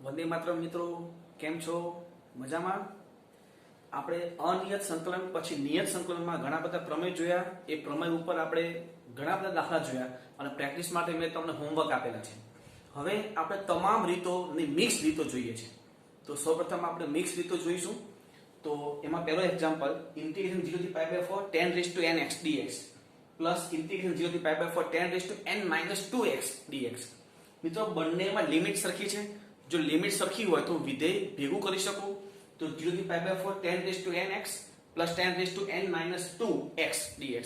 વંદે માતરમ મિત્રો, કેમ છો? મજામાં? આપણે અનિયત સંકલન પછી નિયત સંકલનમાં ઘણા બધા પ્રમેય જોયા. એ પ્રમેય ઉપર આપણે ઘણા બધા દાખલા જોયા અને પ્રેક્ટિસ માટે મેં તમને હોમવર્ક આપેલા છે. હવે આપણે તમામ રીતોની મિક્સ રીતો જોઈએ છે. તો સૌપ્રથમ આપણે મિક્સ રીતો જોઈશું. તો એમાં પહેલો એક્ઝામ્પલ ઇન્ટિગ્રેશન 0 થી pi by 4 tan raised to nx dx plus integration 0 થી pi by 4 tan raised to n minus 2x dx. મિત્રો બંનેમાં લિમિટ સરખી છે. જો લિમિટ સરખી હોય તો વિધેય ભેગું કરી શકો. તો 0 થી pi by 4 tan raised to nx plus tan raised to n minus 2x dx.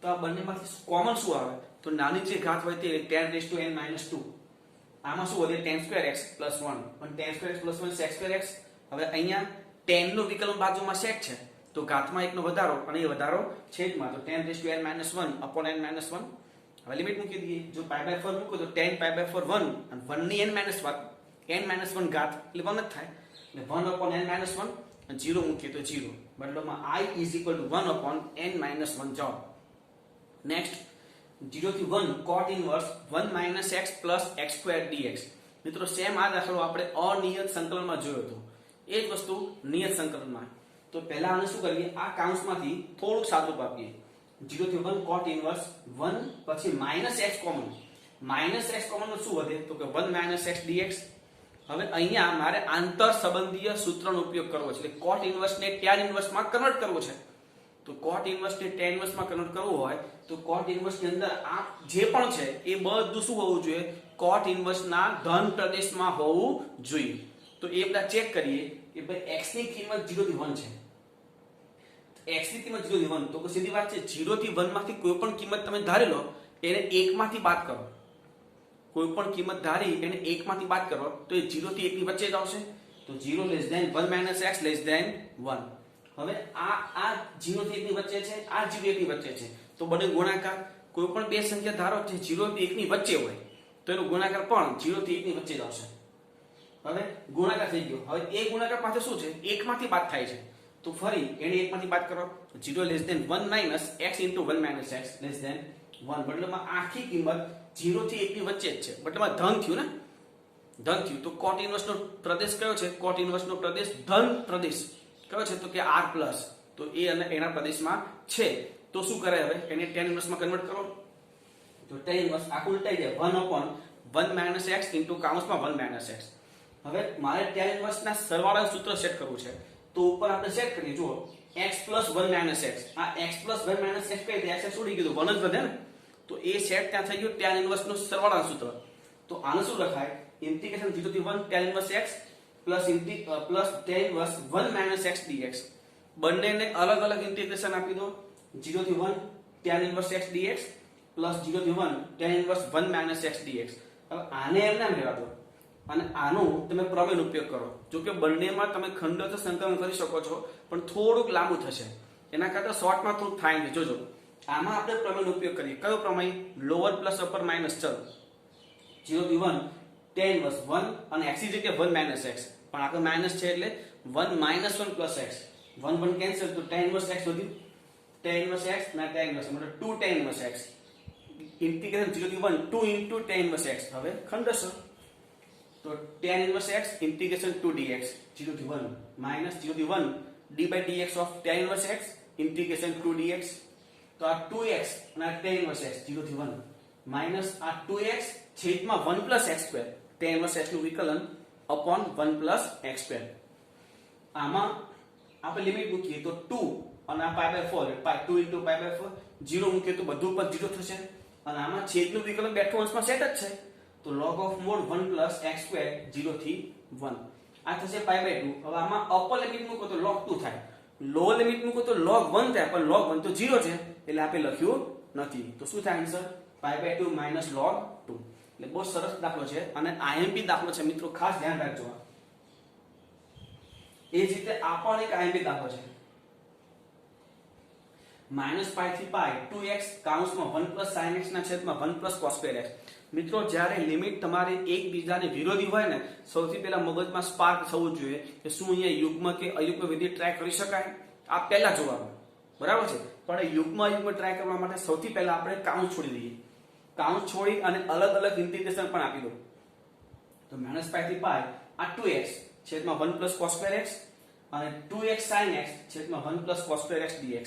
તો આ બંનેમાંથી કોમન શું આવે? તો નાની જે ઘાત હોય તે tan raised to n minus 2. આમાં શું વધે? tan square x plus 1. અને tan square x plus 1 sec square x. હવે અહીંયા tan નો વિકલન બાજુમાં sec છે તો ઘાતમાં 1 નો વધારો અને એ વધારો છેદમાં તો tan raised to n minus 1 upon n minus 1. હવે લિમિટ મૂકી દઈએ. જો પાઈ બાય 4 મૂકો તો tan પાઈ બાય 4 1 અને 1 ની n minus 1 ઘાત એટલે 1 જ થાય. એટલે 1 upon n minus 1 અને 0 મૂકીએ તો 0. મતલબમાં I is equal to 1 upon n minus 1 જવાબ. નેક્સ્ટ 0 થી 1 cot inverse 1 minus x plus x squared dx. મિત્રો સેમ આ દાખલો આપણે અનિયત સંકલનમાં જોયો હતો. એ જ વસ્તુ નિયત સંકલનમાં. તો પહેલા આને શું કરીએ? આ કાઉન્સમાંથી થોડુંક સાદું આપીએ. 0 થી 1 cot inverse 1 પછી minus x common. minus x common નો શું વધે? તો કે 1 minus x dx. હવે અહીંયા મારે આંતર સંબંધીય સૂત્રનો ઉપયોગ કરવો છે. એટલે cot inverse ને tan inverse માં કન્વર્ટ કરવો છે. તો cot inverse ને tan inverse માં કન્વર્ટ કરવું હોય તો cot inverse ની અંદર આ જે પણ છે એ બધું શું હોવું જોઈએ? cot inverse ના ધન પ્રદેશમાં હોવું જોઈએ. તો એ બધા ચેક કરીએ કે ભાઈ x ની કિંમત 0 થી 1 છે. x ની કિંમત 0 થી 1 તો સીધી વાત છે 0 થી 1 માંથી કોઈ પણ કિંમત તમે ધારી લો એને 1 માંથી બાદ કરો. કોઈ પણ કિંમત ધારી એને 1 માંથી બાદ કરો તો એ 0 થી 1 ની વચ્ચે જ આવશે. તો 0 less than 1 minus x less than 1. હવે આ 0 થી 1 ની વચ્ચે છે, આ 0 1 ની વચ્ચે છે. તો બંને ગુણાકાર કોઈ પણ બે સંખ્યા ધારો જે 0 થી 1 ની વચ્ચે હોય તો એનો ગુણાકાર પણ 0 થી 1 ની વચ્ચે જ આવશે. હવે ગુણાકાર થઈ ગયો. હવે એ ગુણાકાર પાછો શું છે? 1 માંથી બાદ થાય છે. તો ફરી એને 1 માંથી બાદ કરો. 0 less than 1 minus x into 1 minus x less than 1. મતલબમાં આખી કિંમત 0 થી 1 ની વચ્ચે જ છે. મતલબમાં ધન થયું ને? ધન થયું. તો cot inverse નો પ્રદેશ કયો છે? cot inverse નો પ્રદેશ ધન પ્રદેશ કયો છે? તો કે r પ્લસ. તો એ અને એના પ્રદેશમાં છે. તો શું કરે? હવે એને tan inverse માં કન્વર્ટ કરો. તો tan inverse આ ઉલટાઈ જાય 1 upon 1 minus x into કાઉન્સમાં 1 minus x. હવે મારે tan inverse ના સરવાળાનું સૂત્ર સેટ કરવું છે. તો ઉપર આપણે સેટ કરીએ. જુઓ x plus 1 minus x. આ x plus 1 minus x કઈ દે? x ઉડી ગયું 1 જ વધે ને? તો એ સેટ ત્યાં થઈ ગયું tan inverse નું સરવાળાનું સૂત્ર. તો આનું શું લખાય? ઇન્ટિગ્રેશન 0 થી 1 tan inverse x plus tan inverse 1 minus x dx. બંનેને અલગ અલગ ઇન્ટિગ્રેશન આપી દો. 0 થી 1 tan inverse x dx plus 0 થી 1 tan inverse 1 minus x dx. હવે આને એમ નામ રહેવા દો અને આનું તમે પ્રમેયનો ઉપયોગ કરો. જો કે બંનેમાં તમે ખંડોત સંકલન કરી શકો છો પણ થોડુંક લાંબુ થશે. એના કરતા શોર્ટમાં થોડું થાય છે. જોજો આમાં આપણે પ્રમેયનો ઉપયોગ કરીએ. કયો પ્રમેય? Lower plus upper minus. ચલો 0 થી 1 tan inverse 1 અને x ની જગ્યાએ 1 minus x. પણ આપણે માઈનસ છે એટલે 1 minus 1 plus x. 1 1 કેન્સલ તો tan inverse x વધ્યું. tan inverse x ના tan inverse મતલબ 2 tan inverse x. ઇન્ટિગ્રેશન 0 થી 1 2 into tan inverse x. હવે ખંડશો તો tan inverse x integration 2 dx 0 થી 1 minus 0 થી 1 d by dx of tan inverse x integration 2 dx. તો આ 2x અને આ tan inverse x 0 થી 1 minus આ 2x છેદમાં 1 plus x square tan inverse x નું વિકલન upon 1 plus x square. આમાં આપણે લિમિટ મૂકીએ તો 2 અને આ pi by 4 pi 2 into pi by 4 0 મૂકીએ તો બધું ઉપર 0 થશે. અને આમાં છેદનું વિકલન બેઠું અંશમાં સેટ જ છે. તો log of mod 1 plus x square 0 થી 1 આ થશે પાઈ બાય 2. હવે આમાં અપર લિમિટ મૂકો તો log 2 થાય. લોઅર લિમિટ મૂકો તો log 1 થાય. પણ log 1 તો 0 છે એટલે આપણે લખ્યું નથી. તો શું થાય answer? Pi by 2 minus log 2. એટલે બહુ સરસ દાખલો છે અને IMP દાખલો છે મિત્રો, ખાસ ધ્યાન રાખજો. એ જ રીતે આ પણ એક IMP દાખલો છે. માઈનસ પાઈ થી પાઈ 2x કાઉન્સમાં 1 plus sin x ના છેદમાં 1 plus cos square x. મિત્રો જ્યારે લિમિટ તમારી એકબીજાની વિરોધી હોય ને સૌથી પહેલા મગજમાં સ્પાર્ક થવું જોઈએ કે શું અહીંયા યુગ્મ કે અયુગ્મ વિધિ ટ્રાય કરી શકાય. આ પહેલા જોવાનું બરાબર છે. પણ યુગ્મ અયુગ્મ ટ્રાય કરવા માટે સૌથી પહેલા આપણે કાઉન્સ છોડી દઈએ. કાઉન્સ છોડી અને અલગ અલગ ઇન્ટિગ્રેશન પણ આપી દો. તો -π થી π આ 2x છેદમાં 1 પ્લસ cos સ્ક્વેર x અને 2x sin x છેદમાં 1 plus cos square x dx.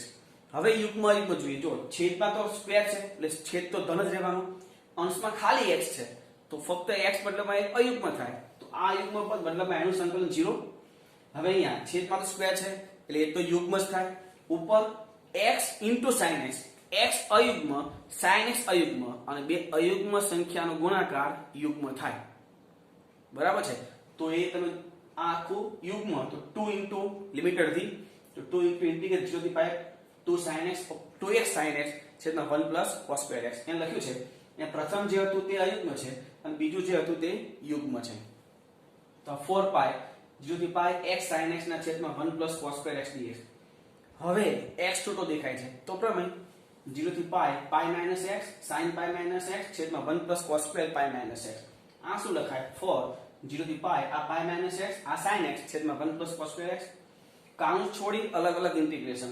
હવે યુગ્મ જોઈએ. જો છેદમાં તો સ્ક્વેર છે એટલે છેદ તો ધન જ રહેવાનો, અંશમાં ખાલી x છે તો ફક્ત x બદલામાં એક અયુગ્મ થાય, તો આ યુગ્મ પદ બદલામાં એનું સંકલન 0. હવે અહીંયા છેદમાં તો સ્ક્વેર છે એટલે એ તો યુગ્મ જ થાય. ઉપર x sin x, x અયુગ્મ sin x અયુગ્મ અને બે અયુગ્મ સંખ્યાનો ગુણાકાર યુગ્મ થાય. બરાબર છે? તો એ તમે આ આખું યુગ્મ તો 2 લિમિટેડ થી તો 2 ઇન્ટિગ્રેટ 0 થી પાય 2x sin x છેદમાં 1 પ્લસ cos સ્ક્વેર x એમ લખ્યું છે. એ પ્રથમ જે હતું તે અયુગ્મ છે અને બીજું જે હતું તે યુગ્મ છે. તો 4 પાય 0 થી પાય x sin x ના છેદમાં 1 plus cos square x dx. હવે x છૂટો દેખાય છે તો પ્રમેય 0 થી પાય માઈનસ x sin પાય માઈનસ x છેદમાં 1 પ્લસ cos સ્ક્વેર પાય માઈનસ x. આ શું લખાય? 4 0 થી પાય આ પાય માઈનસ x આ sin x છેદમાં 1 પ્લસ cos સ્ક્વેર x. કાઉન્સ છોડી અલગ અલગ ઇન્ટિગ્રેશન.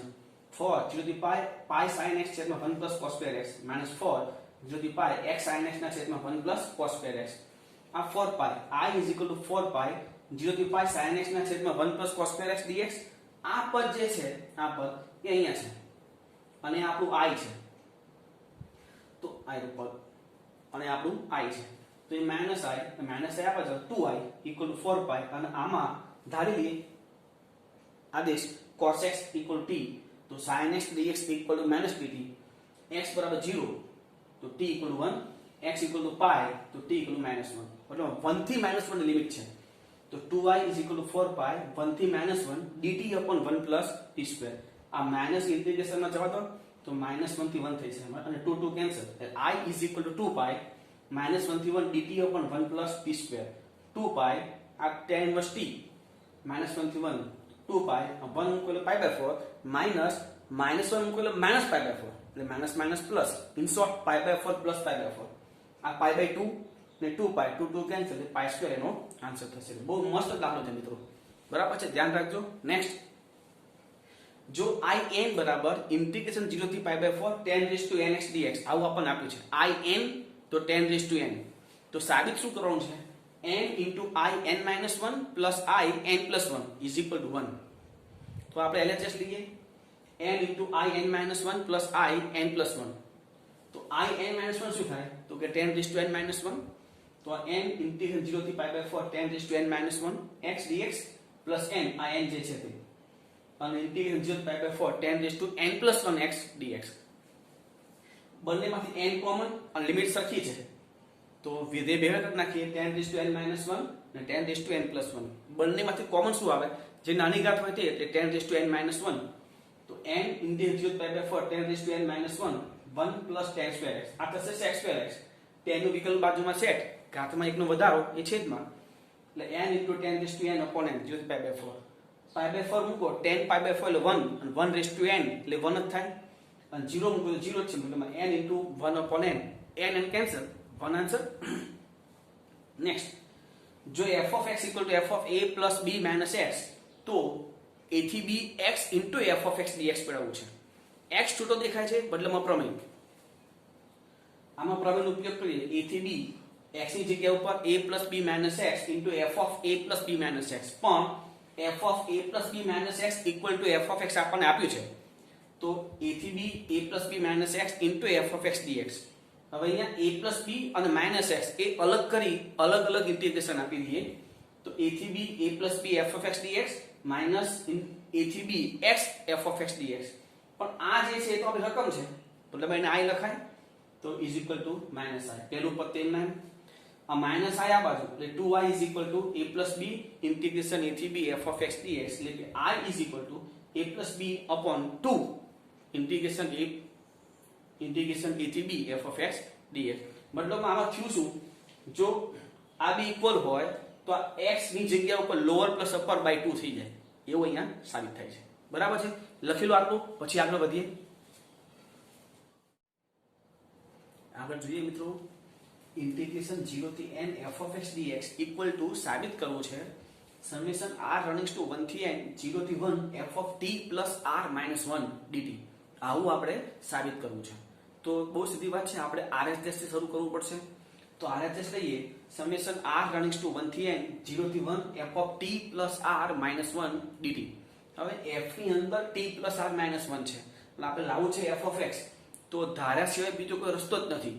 4 0 થી પાય sin x છેદમાં 1 plus cos square x minus 4 0 થી પાય x sin x ના છેદમાં 1 પ્લસ cos સ્ક્વેર x. આ 4 પાય I 4 પાય 0 થી પાય sin x ના છેદમાં 1 plus cos square x dx. આ પદ જે છે આ પદ એ અહીંયા છે અને આપણું I છે, તો I નું પદ અને આપણું I છે તો એ માઈનસ I આપે છે 2I 4 પાય અને આમાં ધારી લઈએ આદેશ cos x t તો sin x dx -dt. x બરાબર 0 તો t 1, x પાય તો t -1 મતલબ 1 થી -1 ની લિમિટ છે. તો 2I 4 પાય 1 થી -1 dt upon 1 plus t square. આ માઈનસ ઇન્ટિગ્રેશન માં જવા દો તો -1 થી 1 થઈ જશે અને 2 2 કેન્સલ. I 2 પાય -1 થી 1 dt upon 1 plus t square. 2 પાય આ tan inverse t -1 થી 1 2 પાય 1 મૂકેલો પાય by 4 માઈનસ -1 મૂકેલો માઈનસ પાય by 4 એટલે minus minus plus in short pi by 4 plus pi by 4. આ પાય by 2 ને 2 પાય 2 2 કેન્સલ એટલે પાય સ્ક્વેર એનો આન્સર થશે. બહુ મસ્ત દાખલો છે મિત્રો, બરાબર છે? ધ્યાન રાખજો. નેક્સ્ટ, જો in બરાબર ઇન્ટિગ્રેશન 0 થી પાય by 4 tan raised to nx dx આવું આપણને આપ્યું છે. in તો tan raised to n તો સાબિત શું કરવાનું છે? n into in minus 1 plus in plus 1 is equal to 1. તો આપણે LHS લઈએ n into in minus 1 plus in plus 1. તો in minus 1 શું થાય? તો કે tan raised to n minus 1. તો n ઇન્ટિગ્રેશન 0 થી પાય by 4 tan raised to n minus 1 x dx plus n આ n જે છે તે અને ઇન્ટિગ્રેશન 0 થી પાય by 4 tan raised to n plus 1 x dx. બંનેમાંથી n કોમન અને લિમિટ સરખી છે તો વિધેય ભેગા કરી નાખીએ tan raised to n minus 1 અને tan raised to n plus 1. બંનેમાંથી કોમન શું આવે? જે નાની ઘાત હોય તે એટલે tan raised to n minus 1. તો n ઇન્ટિગ્રેશન 0 થી પાય by 4 tan raised to n minus 1 1 plus tan square x આ થશે sec square x. tan નું વિકલ્પ બાજુમાં સેટ ઘાતમાં 1 નો વધારો એ છેદમાં એટલે n into tan raised to n upon n 0 થી પાય by 4 પાય by 4 મૂકો tan પાય by 4 એટલે 1 અને 1 raised to n એટલે 1 જ થાય અને 0 મૂકો તો 0 જ છે મતલબ n into 1 upon n n cancel 1 answer. Next, જો f of x equal to f of a plus b minus x તો a થી b x into f of x dx મેળવવું છે. x છૂટો દેખાય છે બદલામાં પ્રમેય. આમાં પ્રમેયનો ઉપયોગ કરીએ a થી b x ની જગ્યા ઉપર a plus b minus x into f of a plus b minus x પણ f of a plus b minus x equal to f of x આપણને આપ્યું છે તો a થી b a plus b minus x into f of x dx. હવે અહીંયા a plus b અને minus x એ અલગ કરી અલગ અલગ ઇન્ટિગ્રેશન આપી દઈએ તો a થી b a plus b f of x dx minus a થી b x f of x dx. પણ આ જે છે તો આપણી રકમ છે મતલબ એને i લખાય તો is equal to minus i. પહેલું પદ તેમના આ minus i આ બાજુ એટલે 2i is equal to a plus b integration a થી b f of x dx એટલે કે i is equal to a plus b upon 2 integration a થી b f of x dx. મતલબ આમાં થયું શું? જો આ b ઇક્વલ હોય તો આ x ની જગ્યા ઉપર લોઅર પ્લસ અપર બાય 2 થઈ જાય એવું અહીંયા સાબિત થાય છે. બરાબર છે? લખી લો આટલું પછી આગળ વધીએ. આગળ જોઈએ મિત્રો, ઇન્ટિગ્રેશન 0 થી n f of x dx equal to સાબિત કરવું છે સમેશન r રનિંગ્સ ટુ 1 થી n 0 થી 1 f of t plus r minus 1 dt. આવું આપણે સાબિત કરવું છે. તો બહુ સીધી વાત છે, આપણે RHS થી શરૂ કરવું પડશે. તો RHS લઈએ સમેશન r રનિંગ્સ ટુ 1 થી n 0 થી 1 f of t plus r minus 1 dt. હવે f ની અંદર t પ્લસ r માઇનસ 1 છે એટલે આપણે લાવવું છે f ઓફ x, તો ધાર્યા સિવાય બીજો કોઈ રસ્તો જ નથી.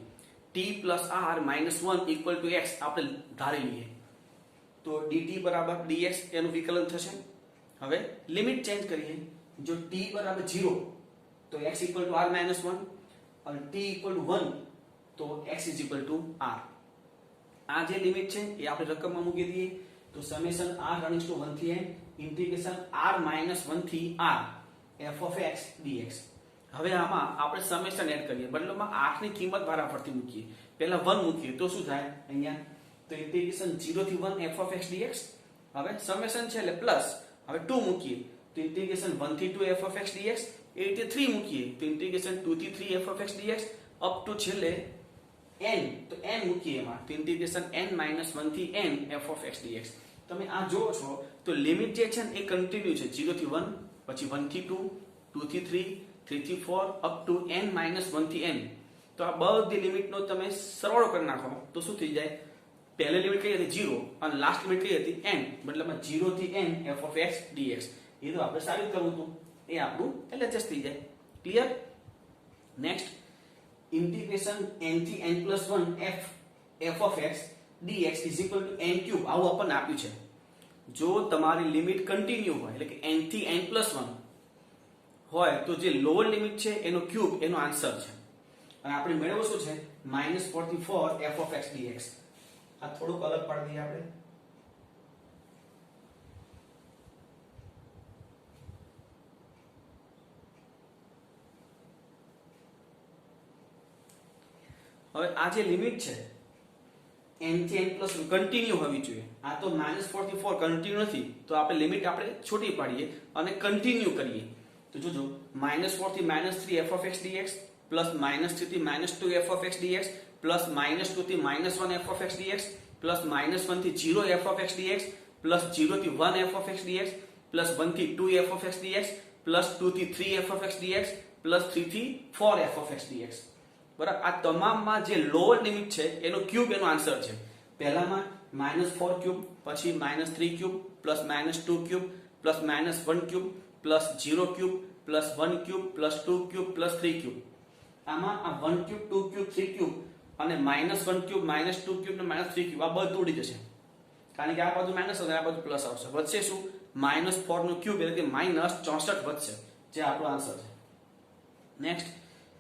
t plus r minus 1 equal to x આપણે ધારી લઈએ તો dt બરાબર dx એનું વિકલન થશે. હવે લિમિટ ચેન્જ કરીએ, જો t બરાબર 0 તો x equal to r minus 1 અને t ઇક્વલ ટુ 1 તો x is equal to r. આ જે લિમિટ છે એ આપણે રકમમાં મૂકી દઈએ તો સમેશન r રનિંગ્સ ટુ 1 થી n ઇન્ટિગ્રેશન r માઇનસ 1 થી r f of x dx. હવે આમાં આપણે સમેશન એડ કરીએ, બદલામાં r ની કિંમત વારાફરતી મૂકીએ. પહેલા 1 મૂકીએ તો શું થાય અહીંયા, તો ઇન્ટિગ્રેશન 0 થી 1 f ઓફ x dx. હવે સમેશન છે એટલે પ્લસ, હવે 2 મૂકીએ તો ઇન્ટિગ્રેશન 1 થી 2 f ઓફ x dx. એ રીતે 3 મૂકીએ તો ઇન્ટિગ્રેશન 2 થી 3 f of x dx up to છેલ્લે n, તો n મૂકીએ એમાં તો ઇન્ટિગ્રેશન n માઇનસ 1 થી n f of x dx. તમે આ જોવો છો તો લિમિટ જે છે ને એ કન્ટિન્યુ છે, 0 થી 1 પછી 1 થી 2 2 થી 3 3 થી 4 અપ ટુ n માઇનસ 1 થી n. તો આ બધી લિમિટનો તમે સરવાળો કરી નાખો તો શું થઈ જાય, પહેલી લિમિટ કઈ હતી 0 અને લાસ્ટ લિમિટ કઈ હતી n, મતલબમાં 0 થી n f of x dx. એ તો આપણે સાબિત કરવું હતું, એ આપણું LHS થઈ જાય. ક્લિયર? નેક્સ્ટ ઇન્ટિગ્રેશન n થી n plus 1 f of x dx is equal to n cube, આવું આપણને આપ્યું છે. જો તમારી લિમિટ કન્ટિન્યુ હોય એટલે કે n થી n પ્લસ 1 હોય તો જે લોઅર લિમિટ છે એનો ક્યુબ એનો આન્સર છે. અને આપણે મેળવવું શું છે -44 f ઓફ x dx. આ થોડુંક અલગ પાડી દઈએ આપણે. હવે આ જે લિમિટ છે n થી n પ્લસ કન્ટિન્યુ હોવી જોઈએ. આ તો -44 કન્ટિન્યુ નથી, તો આપણે લિમિટ આપણે છોટી પાડીએ અને કન્ટિન્યુ કરીએ. તો જોજો -4 થી -3 f of x dx plus -3 થી -2 f of x dx plus -2 થી -1 f of x dx plus -1 થી 0 f of x dx plus 0 થી 1 f of x dx plus 1 થી 2 f of x dx plus 2 થી 3 f of x dx plus 3 થી 4 f of x dx. બરાબર, આ તમામમાં જે lower limit છે એનો ક્યુબ એનો આન્સર છે. પહેલામાં -4 ક્યુબ, પછી -3 cube plus -2 cube plus -1 cube plus 0 cube plus 1 cube plus 2 cube plus 3 cube. આમાં આ 1 ક્યુબ 2 ક્યુબ 3 ક્યુબ અને -1 ક્યુબ -2 ક્યુબ ને -3 ક્યુબ આ બધું ઉડી જશે, કારણ કે આ બાજુ માઇનસ અને આ બાજુ પ્લસ આવશે. વધશે શું, -4 નો ક્યુબ એટલે કે -64 વધશે, જે આપણો આન્સર છે. નેક્સ્ટ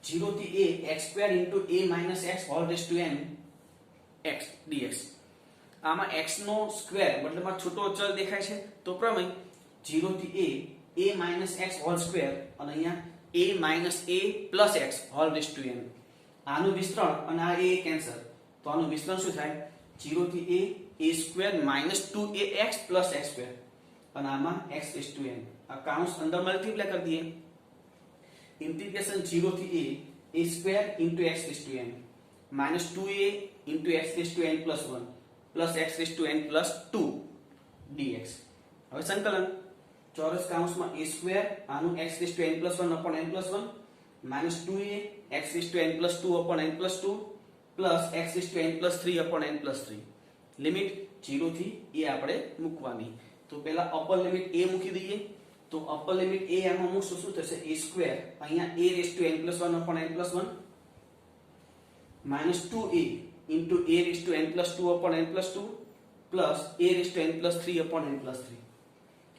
0 થી a x square into a minus x whole raise to n x dx. આમાં x નો સ્ક્વેર મતલબમાં છૂટો ચલ દેખાય છે તો પ્રમેય 0 થી a minus x whole square અને અહીંયા a minus a plus x whole raise to n. આનું વિસ્તરણ અને આ a કેન્સલ, તો આનું વિસ્તરણ શું થાય 0 થી a square minus 2ax plus x square અને આમાં x રેઝ ટુ n. આ કાઉન્સ અંદર મલ્ટીપ્લાય કરી દઈએ. इंटीग्रेशन 0 થી a square into x raised to n minus 2a into x raised to n plus 1 plus x raised to n plus 2 dx. હવે સંકલન ચોરસ કાઉન્સમાં a સ્ક્વેર આનું x raised to n plus 1 upon n plus 1 minus 2a x raised to n plus 2 upon n plus 2 plus x raised to n plus 3 upon n plus 3. Limit 0 થી a આપણે મૂકવાની. તો પહેલા upper limit a મૂકી દઈએ, તો upper limit a આમાં મૂકશું શું થશે a સ્ક્વેર અહીંયા a raised to n plus 1 upon n plus 1 minus 2a into a raised to n plus 2 upon n plus 2 plus a raised to n plus 3 upon n plus 3.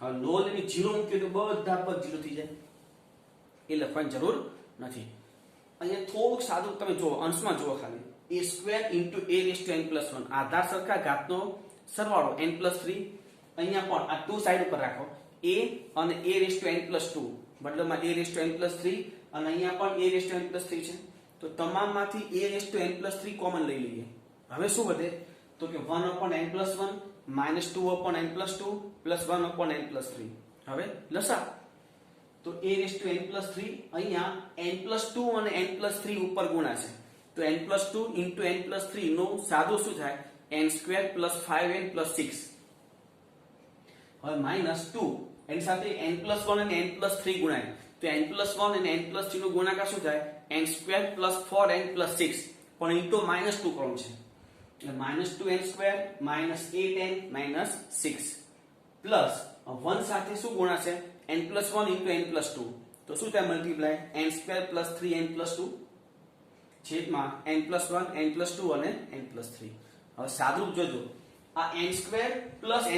હવે લો limit 0 મૂક્યો તો બધા પદ 0 થઈ જાય, એ લખવાની જરૂર નથી. અહીંયા થોડુંક સાદું તમે જુઓ, અંશમાં જુઓ ખાલી a square into a raised to n plus 1 આધાર સરખા ઘાતનો સરવાળો n plus 3. અહીંયા પણ આ 2 સાઈડ ઉપર રાખો a અને a raised to n plus 2 બદલામાં a raised to n plus 3 અને અહીંયા પણ a raised to n plus 3 છે, તો તમામમાંથી a raised to n plus 3 common લઈ લઈએ. હવે શું વધે તો કે 1 upon n plus 1 minus 2 upon n plus 2 plus 1 upon n plus 3. હવે લસા તો a raised to n plus 3 અહીંયા n plus 2 અને n plus 3 ઉપર ગુણાશે, તો n plus 2 into n plus 3 નો સાદો શું થાય n square plus 5n plus 6. હવે minus 2 એની સાથે n plus 1 અને n plus 3 ગુણાય, તો n plus 1 અને n plus 3 નો ગુણાકાર શું થાય n square plus 4n plus 6 પણ ઇન્ટુ -2 કોલમ છે, એટલે -2n² -8n - 6 પ્લસ 1 સાથે શું ગુણાશે n+1 * n+2 તો શું થાય મલ્ટીપ્લાય n² + 3n + 2 છેદમાં n+1 n+2 અને n+3 હવે સાદુરૂપ જોજો આ n² +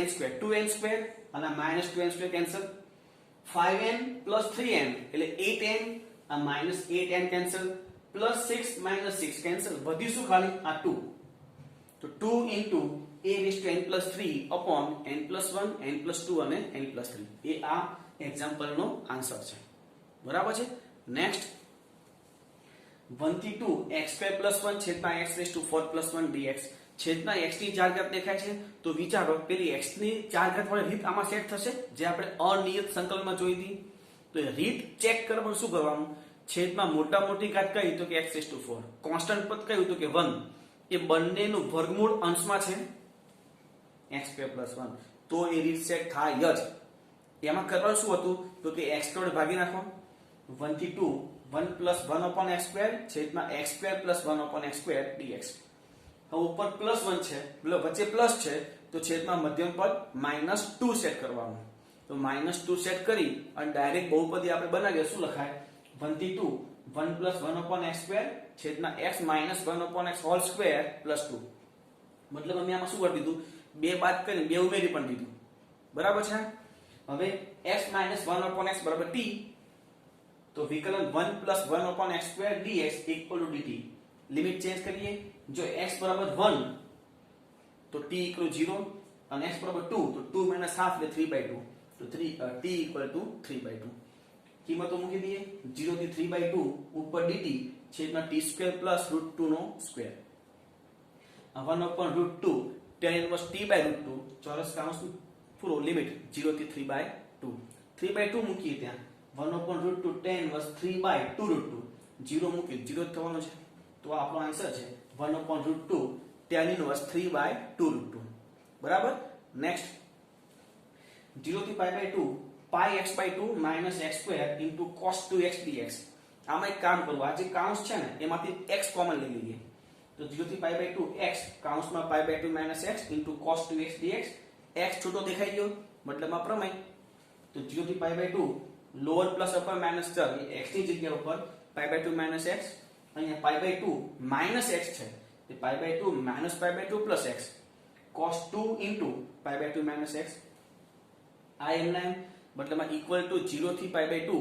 n² 2n² અને -2n² કેન્સલ 5n + 3n એટલે 8n આ -8n કેન્સલ +6 - 6 કેન્સલ વધ્યું શું ખાલી આ 2 તો 2 * an+3 upon n+1 n+2 અને n+3 એ આ એક્ઝામ્પલ નો આન્સર છે બરાબર છે નેક્સ્ટ 1 થી 2 x² + 1 છેદમાં x⁴ + 1 dx છેદમાં x ની 4 ઘાત દેખાય છે તો વિચારો પેલી x ની 4 ઘાત વાળી રીત આમાં સેટ થશે જે આપણે અનિયત સંકલનમાં જોઈ હતી તો એ રીત ચેક કરવાનું શું કરવાનું છેદમાં મોટી ઘાત કઈ તો કે x⁴ કોન્સ્ટન્ટ પદ કયું તો કે 1 એ બંનેનું વર્ગમૂળ અંશમાં છે x² + 1 તો એ રીત સેટ થાય જ એમાં કરવાનું શું હતું તો કે x² ભાગી નાખો 1 થી 2 1 + 1/x² છેદમાં x² + 1/x² dx હવે ઉપર +1 છે એટલે વચ્ચે પ્લસ છે તો છેદમાં મધ્યમ પદ -2 સેટ કરવાનું તો -2 સેટ કરી અને ડાયરેક્ટ બહુપદી આપણે બનાવીએ શું લખાય 1 થી 2 1 + 1/x² છેદમાં x - 1/x² + 2 મતલબ અમે આમાં શું કરી દીધું બે બાદ કરીને બે ઉમેરી પણ દીધું બરાબર છે હવે x - 1/x = t તો વિકલન 1 + 1/x² dx = dt limit change કરીએ જો x = 1 તો t = 0 અને x = 2 તો 2 - 1/2 એટલે 3/2 તો t = 3/2 કિંમતો મૂકી દઈએ 0 થી 3/2 ઉપર dt છેદમાં t² + √2 નો સ્ક્વેર 1/√2 tan 1 t/√2 ચોરસ કૌંસ પૂરો લિમિટ 0 થી 3/2 3/2 મૂકીએ ત્યાં 1/√2 tan 1 3/2√2 0 મૂકી 0 થવાનો છે તો આ આપણો આન્સર છે 1/√2 tan 1 3/2√2 બરાબર નેક્સ્ટ 0 થી π/2 πx/2 - x² cos 2x dx આમાં એક કામ કરવું આ જે કૌંસ છે ને એમાંથી x કોમન લઈ લઈએ તો 0 થી π/2 x કૌંસમાં π/2 - x cos 2x dx x છોટો દેખાઈ ગયો મતલબમાં પ્રમેય તો 0 થી π/2 લોઅર પ્લસ અપર માઈનસ ચલ એ x ની જગ્યા ઉપર π/2 - x અહીંયા π/2 - x છે તે π/2 - π/2 + x cos 2 π/2 - x આ એમના મતલબમાં ઇક્વલ ટુ 0 થી π/2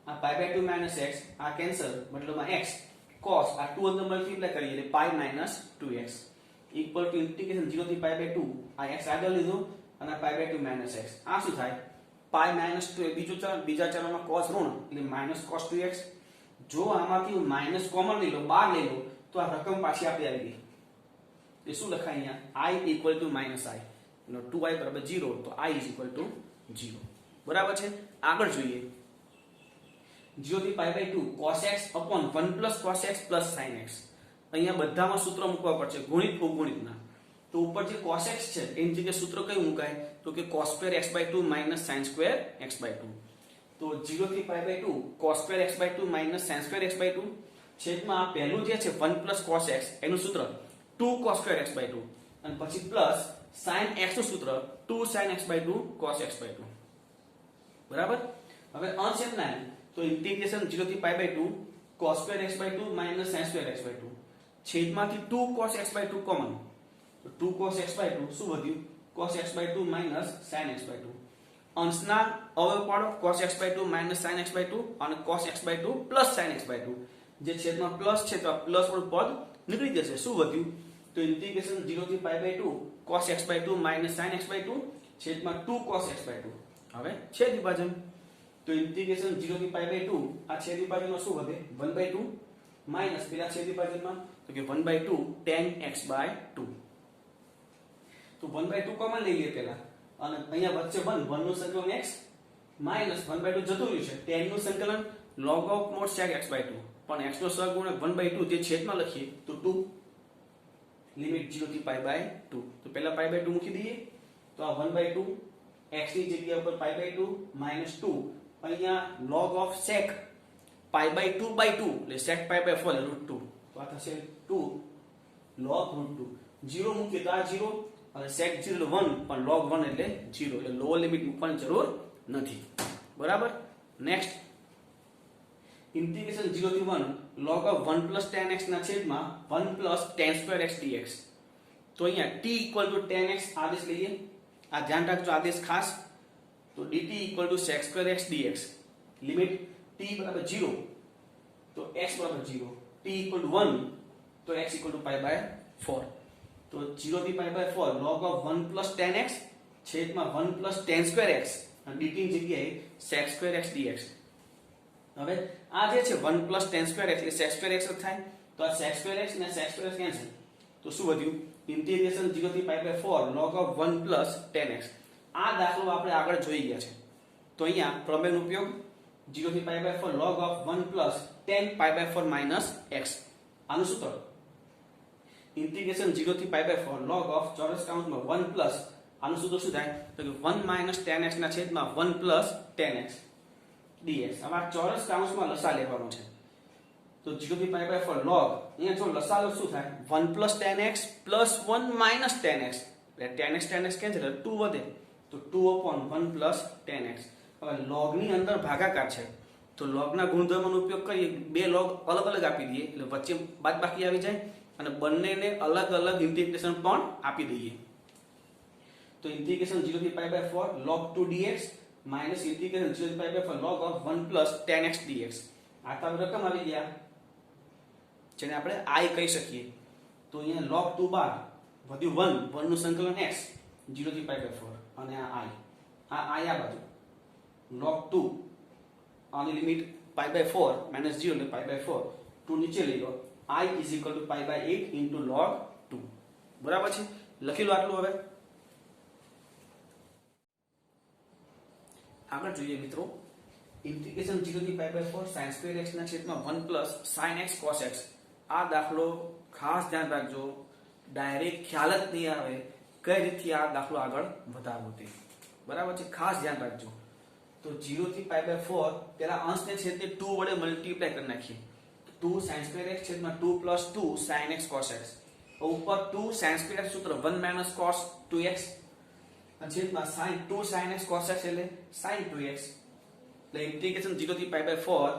આ π/2 - x આ કેન્સલ મતલબમાં x cos આ 2 અંદર મલ્ટીપ્લાય કરીએ એટલે π - 2x ઇક્વલ ટુ ઇન્ટિગ્રેશન 0 થી π/2 આ x આગળ લીધો અને π/2 - x આ શું થાય π - 2 બીજા ચલોમાં cos ઋણ એટલે cos 2x જો આમાંથી માઈનસ કોમન લઈ લો બાર લઈ લો તો આ રકમ પાછી આપી આવી ગઈ એ શું લખાય અહીંયા i = -i એટલે 2i = 0 તો i = 0 બરાબર છે આગળ જોઈએ 0 થી π/2 cos x / 1 + cos x + sin x અહીંયા બધામાં સૂત્ર મૂકવા પડશે ગુણિત ઉપગુણિતના તો ઉપર જે cos x છે એની જગ્યાએ સૂત્ર કયું મુકાય તો કે cos² x/2 - sin² x/2 તો 0 થી π/2 cos² x/2 - sin² x/2 છેદમાં આ પહેલું જે છે 1 + cos x એનું સૂત્ર 2 cos² x/2 અને પછી પ્લસ sin x નું સૂત્ર 2 sin x/2 cos x/2 બરાબર હવે અંશ એમના તો ઇન્ટિગ્રેશન 0 થી π/2 cos² x/2 - sin² x/2 છેદમાંથી 2 cos x/2 common તો 2 cos x/2 શું વધ્યું cos x/2 - sin x/2 અંશના અવયવ પાડો cos x/2 - sin x/2 અને cos x/2 + sin x/2 જે છેદમાં પ્લસ છે તો પ્લસ વાળું પદ નીકળી જશે શું વધ્યું તો ઇન્ટિગ્રેશન 0 થી π/2 cos x/2 - sin x/2 છેદમાં 2 cos x/2 હવે છેદ વિભાજન તો ઇન્ટિગ્રેશન 0 થી π/2 આ છેદ વિભાજનમાં શું વધે 1/2 માઈનસ પેલા છેદ વિભાજનમાં તો કે 1/2 tan x/2 તો 1/2 કોમન લઈ લઈએ પેલા અને અહીંયા વચ્ચે 1 નું સંકલન x માઈનસ 1/2 જતું રહ્યું છે tan નું સંકલન log of mod sec x/2 પણ x નો સહગુણક 1/2 જે છેદમાં લખીએ તો 2 લિમિટ 0 થી π/2 તો પહેલા π/2 મૂકી દઈએ તો આ 1/2 x ની જગ્યા ઉપર π/2 - 2 અહીંયા log of sec π/2/2 એટલે sec π/4 √2 તો આ થશે 2 log √2 0 મૂકીએ તો આ 0 અને sec 0 1 પણ log 1 એટલે 0 એટલે લોઅર લિમિટ મૂકવાની જરૂર નથી. બરાબર. નેક્સ્ટ ઇન્ટિગ્રેશન 0 થી 1 log of 1 plus tan x ના છેદમાં 1 plus tan square x dx. તો અહીંયા t equal to tan x આદેશ લઈએ. આ ધ્યાન રાખજો આદેશ ખાસ. તો dt equal to sec square x dx. Limit t બરાબર 0 તો x બરાબર 0, t equal to 1 તો x equal to pi by 4. તો 0 થી pi by 4 log of 1 plus tan x છેદમાં 1 plus tan square x અને dt ની જગ્યાએ sec square x dx. હવે આ જે છે 1 plus tan square x એટલે sec square x જ થાય. તો આ sec square x ને sec square x કેન્સલ. તો શું વધ્યું? ઇન્ટિગ્રેશન 0 થી pi by 4 log of 1 plus tan x. આ દાખલો આપણે આગળ જોઈ ગયા છે. તો અહીંયા પ્રમેયનો ઉપયોગ 0 થી pi by 4 log of 1 plus tan pi by 4 minus x. આનું સૂત્ર ઇન્ટિગ્રેશન 0 થી pi by 4 log of ચોરસ કૌંસમાં 1 plus આનું સૂત્ર શું થાય? તો કે 1 minus tan x ના છેદમાં 1 plus tan x dx. હવે આ ચોરસ કૌંસમાં લસા લેવાનો છે. તો 0 થી pi by 4 log અહીંયા જો લસા લો શું થાય? 1 plus tan x plus 1 minus tan x. એટલે tan x કેન્સલ એટલે 2 વધે. તો 2 upon 1 plus tan x. હવે log ની અંદર ભાગાકાર છે. તો log ના ગુણધર્મનો ઉપયોગ કરીએ. બે log અલગ અલગ આપી દઈએ એટલે વચ્ચે બાદબાકી આવી જાય અને બંનેને અલગ અલગ ઇન્ટિગ્રેશન પણ આપી દઈએ. તો ઇન્ટિગ્રેશન 0 થી pi by 4 log 2 dx minus integration 0 થી pi by 4 log of 1 plus tan x dx. આ તો રકમ આવી ગયા જેને આપણે i કહી શકીએ. તો અહીંયા log 2 બાર વધ્યું 1 નું સંકલન x 0 થી pi by 4 અને આ i આ બાજુ log 2 આની લિમિટ pi by 4 minus 0 એટલે pi by 4 2 નીચે લઈ લો. I is equal to pi by 8 into log 2. બરાબર છે? લખી લો આટલું. હવે આગળ જોઈએ મિત્રો. ઇન્ટિગ્રેશન 0 થી pi by 4 sin square x ના છેદમાં 1 plus sin x cos x. આ દાખલો ખાસ ધ્યાન રાખજો. ડાયરેક્ટ ખ્યાલ જ નહીં આવે કઈ રીતથી આ દાખલો આગળ વધારવો તે. બરાબર છે? ખાસ ધ્યાન રાખજો. તો 0 થી pi by 4 પેલા અંશને છેદને 2 વડે મલ્ટીપ્લાય કરી નાખીએ. 2 sin square x છેદમાં 2 plus 2 sin x cos x. ઉપર 2 sin square x સૂત્ર 1 minus cos 2x અને છેદમાં sin 2 sin x cos x એટલે sin 2x. એટલે ઇન્ટિગ્રેશન 0 થી pi by 4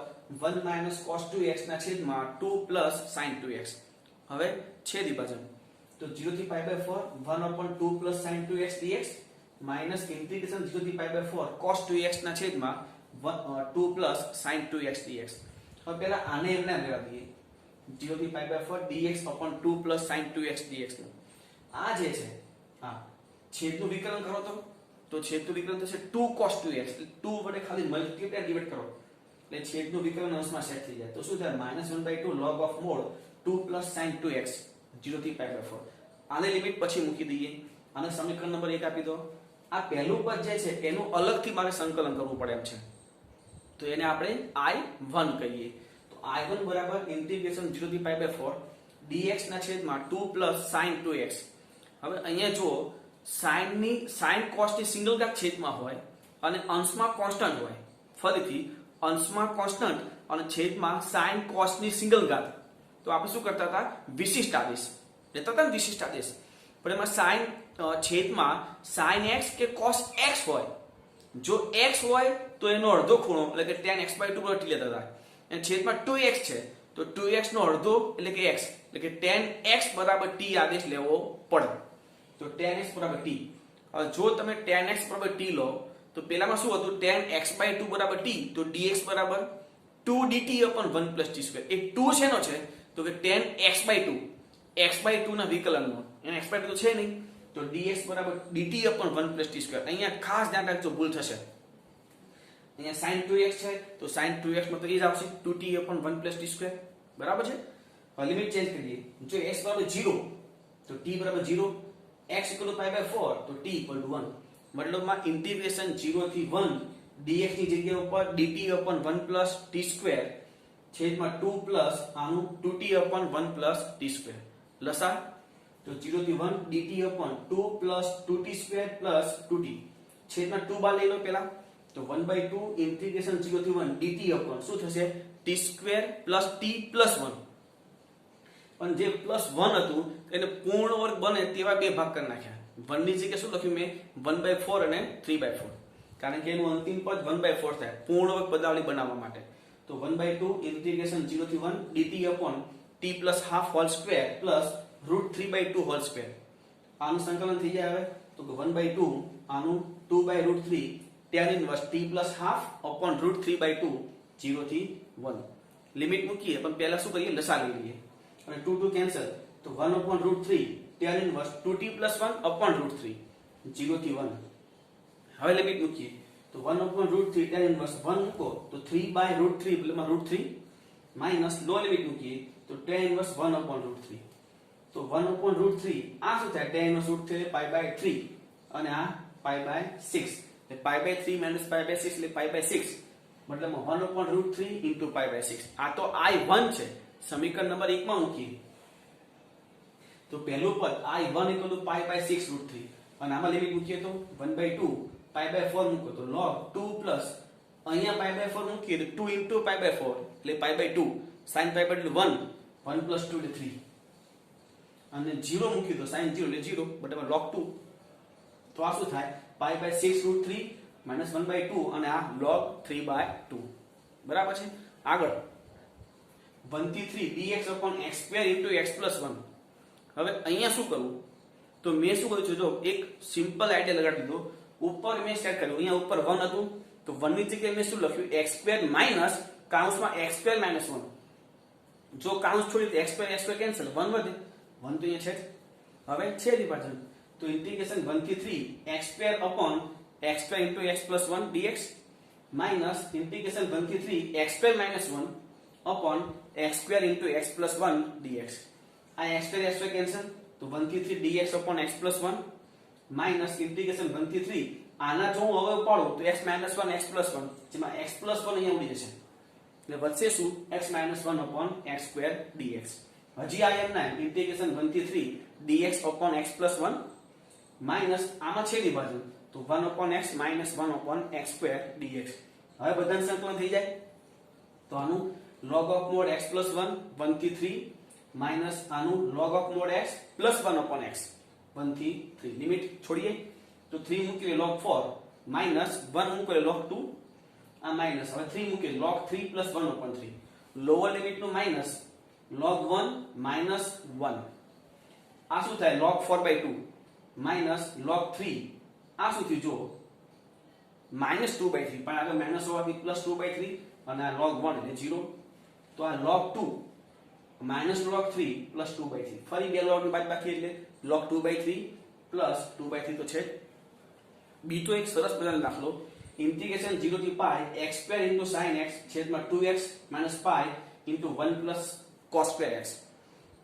1 minus cos 2x ના છેદમાં 2 plus sin 2x. હવે છેદ વિભાજન. તો 0 થી pi by 4 1 upon 2 plus sin 2x dx minus integration 0 થી pi by 4 cos 2x ના છેદમાં 2 plus sin 2x dx. હવે પહેલા આને એમને લેવા દઈએ. 0 થી pi by 4 dx upon 2 plus sin 2x dx. આ જે છે હા છેદનું વિકલન કરો તો છેદનું વિકલન થશે 2 cos 2x. 2 વડે ખાલી મલ્ટીપ્લાય ડિવાઇડ કરો એટલે છેદનું વિકલન અંશમાં સેટ થઈ જાય. તો શું થાય? -1/2 log of mod 2 plus sin 2x 0 થી pi by 4. આને લિમિટ પછી મૂકી દઈએ. આને સમીકરણ નંબર 1 આપી દો. આ પહેલું પદ જે છે એનું અલગથી મારે સંકલન કરવું પડે એમ છે. તો એને આપણે I1 કહીએ. તો I1 બરાબર ઇન્ટિગ્રેશન 0 થી pi by 4 dx ના છેદમાં 2 plus sin 2x. હવે અહીંયા જુઓ sin cos ની સિંગલ ઘાત છેદમાં હોય અને અંશમાં કોન્સ્ટન્ટ હોય. ફરીથી અંશમાં કોન્સ્ટન્ટ અને છેદમાં sin cos ની સિંગલ ઘાત. તો આપણે શું કરતા હતા? વિશિષ્ટ આદેશ લેતા હતા ને. વિશિષ્ટ આદેશ પણ એમાં sin છેદમાં sin x કે cos x હોય. જો x હોય તો એનો અડધો ખૂણો એટલે કે tan x/2 પર લેતા હતા. અને છેદમાં 2x છે તો 2x નો અડધો એટલે કે x એટલે કે tan x બરાબર t આદેશ લેવો પડે. તો tan x બરાબર t. હવે જો તમે tan x બરાબર t લો તો પેલામાં શું હતું? tan x/2 બરાબર t. તો dx બરાબર 2 dt upon 1 plus t square. એ 2 શેનો છે? તો કે tan x/2 x/2 ના વિકલનનો. એને x/2 તો છે નહીં. તો dx બરાબર dt upon 1 plus t square. અહીંયા ખાસ ધ્યાન રાખજો ભૂલ થશે. અહીંયા sin 2x છે તો sin 2x માં તો એ જ આવશે 2t upon 1 plus t square. બરાબર છે? હવે લિમિટ ચેન્જ કરીએ. જો x બરાબર 0 તો t બરાબર 0, x equal to pi by 4 તો t equal to 1. મતલબમાં ઇન્ટિગ્રેશન 0 થી 1 dx ની જગ્યા ઉપર dt upon 1 plus t square છેદમાં 2 plus આનું 2t upon 1 plus t square. લસા તો 0 થી 1 dt upon 2 plus 2t square plus 2t છેદમાં 2 બાર લઈ લો પેલા. તો 1/2 ઇન્ટિગ્રેશન 0 થી 1 dt upon શું થશે? t square plus t plus 1. પણ જે +1 હતું એને પૂર્ણ વર્ગ બને તેવા બે ભાગ કરી નાખ્યા. 1 ની જગ્યાએ શું લખ્યું મેં 1/4 અને 3/4, કારણ કે એનું અંતિમ પદ 1/4 થાય પૂર્ણ વર્ગ પદાવલી બનાવવા માટે. તો 1/2 ઇન્ટિગ્રેશન 0 થી 1 dt upon t plus half whole square plus √3/2 whole square. આનું સંકલન થઈ જાય હવે તો કે 1/2 આનું 2/√3 tan inverse t plus half upon √3/2 0 થી 1. લિમિટ મૂકીએ પણ પહેલા શું કરીએ લસા લઈ લઈએ અને 2 2 કેન્સલ તો 1/√3 tan inverse 2t plus 1 upon √3 0 થી 1. હવે લિમિટ મૂકીએ તો 1/√3 tan inverse 1 મૂકો તો 3/√3 એટલે √3 માઈનસ લો લિમિટ મૂકીએ તો tan inverse 1/√3 તો 1/√3 આ શું થાય tan inverse √3 pi/3 અને આ pi/6 એટલે pi/3 minus pi/6 એટલે pi/6 મતલબ 1/√3 into pi/6. આ તો I1 છે સમીકરણ નંબર 1 માં મૂકીએ તો પહેલું પદ I1 = pi/6 √3 અને આમાં લિમિટ મૂકીએ તો 1/2 pi/4 મૂકો તો log 2 plus અહીંયા pi/4 મૂકીએ તો 2 into pi/4 એટલે pi/2 sin pi/2 એટલે 1 1 plus 2 એટલે 3 અને 0 મૂક્યું તો sin 0 એટલે 0 બરાબર log 2 તો આ શું થાય pi/6 √3 minus 1/2 અને આ log 3/2 બરાબર છે. આગળ 1 થી 3 dx upon x square into x plus 1. હવે અહીંયા શું કરવું તો મેં શું કર્યું છે જો એક સિમ્પલ આઈડિયા લગાડી દીધો. ઉપર મેં સેટ કર્યું અહીંયા ઉપર 1 હતું તો 1 ની જગ્યાએ મેં શું લખ્યું x² minus કૌંસમાં x² minus 1. જો કૌંસ છોડી તો x² કેન્સલ 1 વધે 1 તો અહીંયા છે જ. હવે છે વિભાજન તો ઇન્ટિગ્રેશન 1 થી 3 x² upon x² into x plus 1 dx minus integration 1 થી 3 x² minus 1 upon x² into x plus 1 dx. આ x² cancel તો 1 થી 3 dx upon x plus 1 minus integration 1 થી 3 આના જો હું હવે પાડું તો x minus 1 x plus 1 જેમાં x plus 1 અહીંયા ઉડી જશે એટલે વધશે શું x minus 1 upon x² dx. હજી આ એમ ના integration 1 થી 3 dx upon x plus 1 minus આમાં છે વિભાજન તો 1 upon x minus 1 upon x² dx. હવે બધાનું સંકલન થઈ જાય તો આનું log of mod x plus 1 1 થી 3 minus આનું log of mod x plus 1 upon x 1 થી 3 લિમિટ છોડીએ તો 3 મૂકીએ log 4 minus 1 મૂકીએ log 2 આ minus હવે 3 મૂકીએ log 3 plus 1 upon 3 lower limit નું minus log 1 minus 1 આ શું થાય log 4/2 minus log 3 આ શું થયું જો -2/3 પણ આગળ માઈનસ હોવાથી +2/3 અને આ log 1 એટલે 0 તો આ log 2 minus log 3 plus 2/3 ફરી બે log ની બાદબાકી એટલે log 2/3 plus 2/3 તો છે જ. બીજો એક સરસ મજાનો દાખલો integration 0 થી pi x² into sin x છેદમાં 2x minus pi into 1 plus cos² x.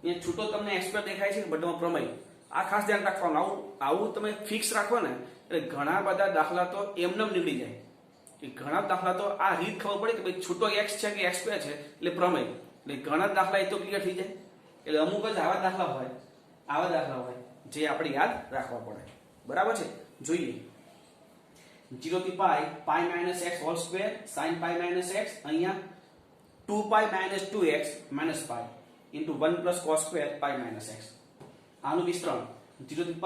અહીંયા છૂટો તમને x² દેખાય છે બધામાં પ્રમેય આ ખાસ ધ્યાન રાખવાનું. આવું તમે ફિક્સ રાખો ને એટલે ઘણા બધા દાખલા તો એમને નીકળી જાય. કે ઘણા દાખલા તો આ રીત ખબર પડે કે ભાઈ છૂટો x છે કે x² છે એટલે પ્રમેય એટલે ઘણા દાખલા એ તો ક્લિયર થઈ જાય. એટલે અમુક જ આવા દાખલા હોય જે આપણે યાદ રાખવા પડે. બરાબર છે. જોઈએ 0 થી pi minus x whole square sin pi minus x અહીંયા 2pi minus 2x minus pi into 1 plus cos square pi minus x. આનું વિસ્તરણ 0 થી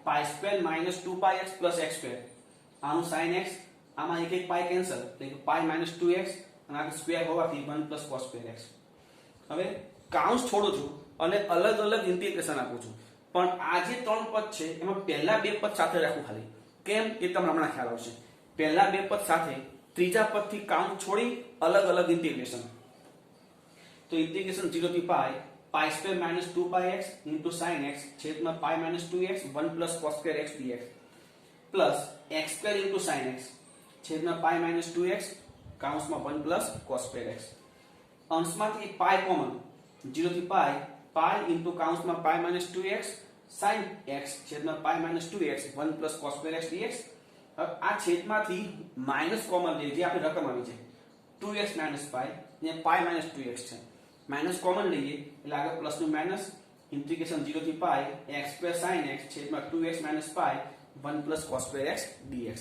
pi square minus 2πx plus x square આનું sin x આમાં એક pi કેન્સલ એટલે કે pi minus 2x અને આ સ્ક્વેર હોવાથી 1 plus cos square x. હવે કાઉન્સ છોડું છું અને અલગ અલગ ઇન્ટિગ્રેશન આપું છું પણ આ જે ત્રણ પદ છે એમાં પહેલા બે પદ સાથે રાખું ખાલી કેમ એ તમને હમણાં ખ્યાલ આવશે. પહેલા બે પદ સાથે ત્રીજા પદથી કાઉન્ટ છોડી અલગ અલગ ઇન્ટિગ્રેશન તો ઇન્ટિગ્રેશન 0 થી pi square minus 2πx into sin x છેદમાં pi minus 2x 1 plus cos square x dx plus x square into sin x છેદમાં pi minus 2x કૌંસમાં 1 plus cos square x. અંશમાંથી pi common 0 થી pi into કૌંસમાં pi minus 2x sin x છેદમાં pi minus 2x 1 plus cos square x dx. આ છેદમાંથી minus common લઈએ જે આપણી રકમ આવી છે 2x minus pi ને pi minus 2x છે માઈનસ કોમન લઈએ એટલે આગળ પ્લસ નું માઈનસ ઇન્ટિગ્રેશન 0 થી x square sin x છેદમાં 2x minus pi 1 plus cos square x dx.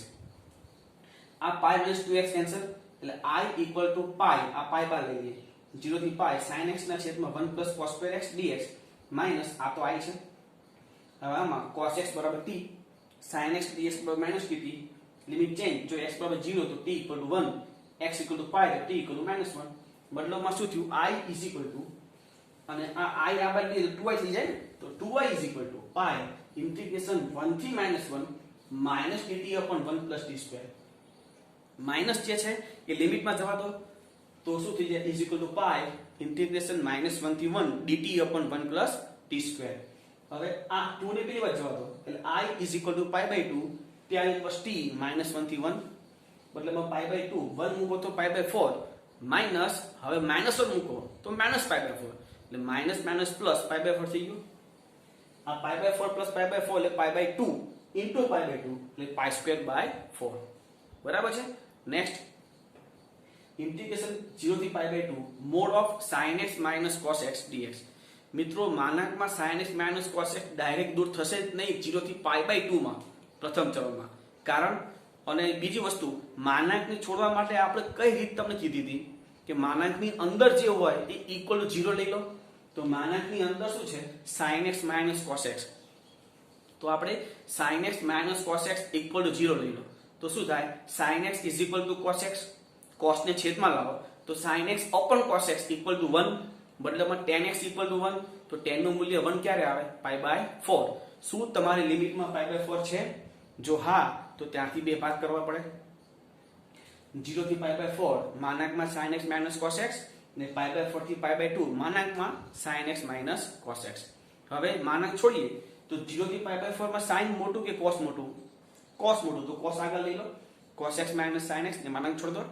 આ pi minus 2x કેન્સલ એટલે I equal to pi આ pi બાર લઈએ 0 થી પાઈ sin x ના છેદમાં 1 plus cos square x dx minus આ તો i છે. હવે આમાં cos x બરાબર t sin x dx બરાબર minus dt લિમિટ ચેન્જ જો x બરાબર 0 તો t equal to 1 x equal to pi તો t equal to -1 મતલબમાં શું થયું i is equal to અને આ i આ બાદ 2i થઈ જાય ને તો 2i is equal to pi integration 1 થી -1 minus dt upon 1 plus t square minus જે છે એ લિમિટમાં જવા દો તો શું થઈ જાય is equal to pi integration -1 થી 1 dt upon 1 plus t square. હવે આ 2 ને પેલી બાજુ જવા દો એટલે i is equal to pi by 2 ત્યાં ઇન્વર્સ t -1 થી 1 મતલબમાં pi by 2 1 મૂકો તો pi by 4 માઈનસ હવે -1 મૂકો તો -pi by 4 એટલે minus minus plus pi by 4 થઈ ગયું. આ pi by 4 plus pi by 4 એટલે pi by 2 into pi by 2 એટલે pi square by 4 બરાબર છે. નેક્સ્ટ ઇન્ટિગ્રેશન 0 થી pi by 2 mod of sin x minus cos x dx મિત્રો માનાંકમાં sin x minus cos x direct દૂર થશે જ નહીં 0 થી pi by 2 માં પ્રથમ ચરણમાં. કારણ અને બીજી વસ્તુ માનાંકને છોડવા માટે આપણે કઈ રીત તમને કીધી હતી કે માનાંકની અંદર જે હોય એ ઇક્વલ ટુ 0 લઈ લો. તો માનાંકની અંદર શું છે sin x minus cos x તો આપણે sin x minus cos x equal to 0 લઈ લો તો શું થાય sin x is equal to cos x cos ને છેદમાં લાવો તો sin x upon cos x equal to 1 બદલામાં tan x equal to 1 તો tan નું મૂલ્ય 1 ક્યારે આવે pi by 4. શું તમારી લિમિટમાં pi by 4 છે? જો હા તો ત્યાંથી બે ભાગ કરવા પડે 0 થી pi by 4 માનાંકમાં sin x minus cos x ને pi by 4 થી pi by 2 માનાંકમાં sin x minus cos x. હવે માનાંક છોડીએ તો 0 થી pi by 4 માં sin મોટું કે cos મોટું? cos મોટું તો cos આગળ લઈ લો cos x minus sin x ને માનાંક છોડ દો.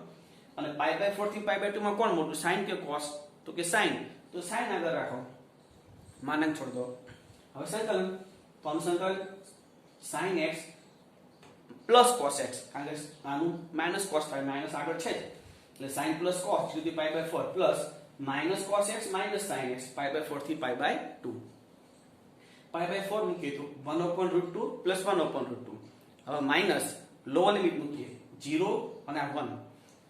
અને pi by 4 થી pi by 2 માં કોણ મોટું sin કે cos? તો કે sin તો sin આગળ રાખો માનાંક છોડ દો. હવે સંકલન તો આનું સંકલન sin x plus cos x આગળ આનું minus cos થાય માઈનસ આગળ છે એટલે sin plus cos 0 થી pi by 4 plus minus cos x minus sin x pi by 4 થી pi by 2 pi by 4 મૂકીએ તો 1/√2 plus 1/√2 હવે માઈનસ લોઅર લિમિટ મૂકીએ 0 અને આ 1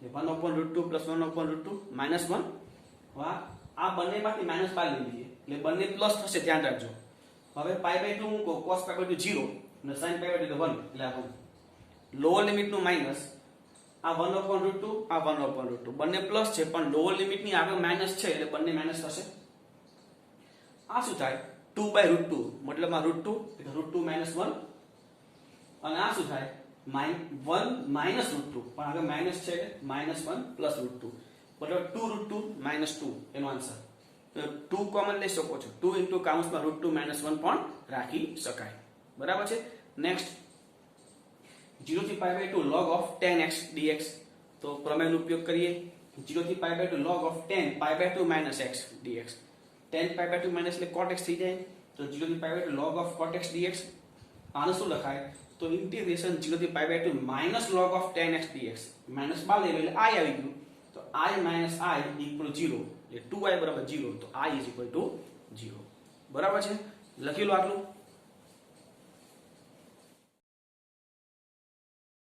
એટલે 1/√2 plus 1/√2 minus 1 હવે આ બંનેમાંથી માઈનસ બાદ લઈ લઈએ એટલે બંને પ્લસ થશે ધ્યાન રાખજો. હવે pi by 2 મૂકો cos pi by 2 0 અને sin pi by 2 1 એટલે આ 1 લોઅર લિમિટ નું માઈનસ આ 1/√2 આ 1/√2 બંને પ્લસ છે પણ લોઅર લિમિટ ની આગળ માઈનસ છે એટલે બંને માઈનસ થશે. આ શું થાય 2/√2 મતલબમાં √2 એટલે √2 - 1 અને આ શું થાય 1 - √2 પણ આગળ માઈનસ છે એટલે -1 + √2 મતલબ 2 √2 - 2 એનો આન્સર. 2 કોમન લઈ શકો છો 2 * કાઉન્સમાં √2 - 1 પણ રાખી શકાય બરાબર છે. નેક્સ્ટ 0 થી pi by 2 log of tan x dx તો પ્રમેયનો ઉપયોગ કરીએ 0 થી pi by 2 log of tan pi by 2 minus x dx tan pi by 2 minus એટલે cot x થઈ જાય તો 0 થી pi by 2 log of cot x dx આને શું લખાય તો ઇન્ટિગ્રેશન 0 થી pi by 2 minus log of tan x dx minus બાર લેવું એટલે i આવી ગયું તો i minus i equal 0 એટલે 2i બરાબર 0 તો i is equal to 0 બરાબર છે. લખી લો આટલું.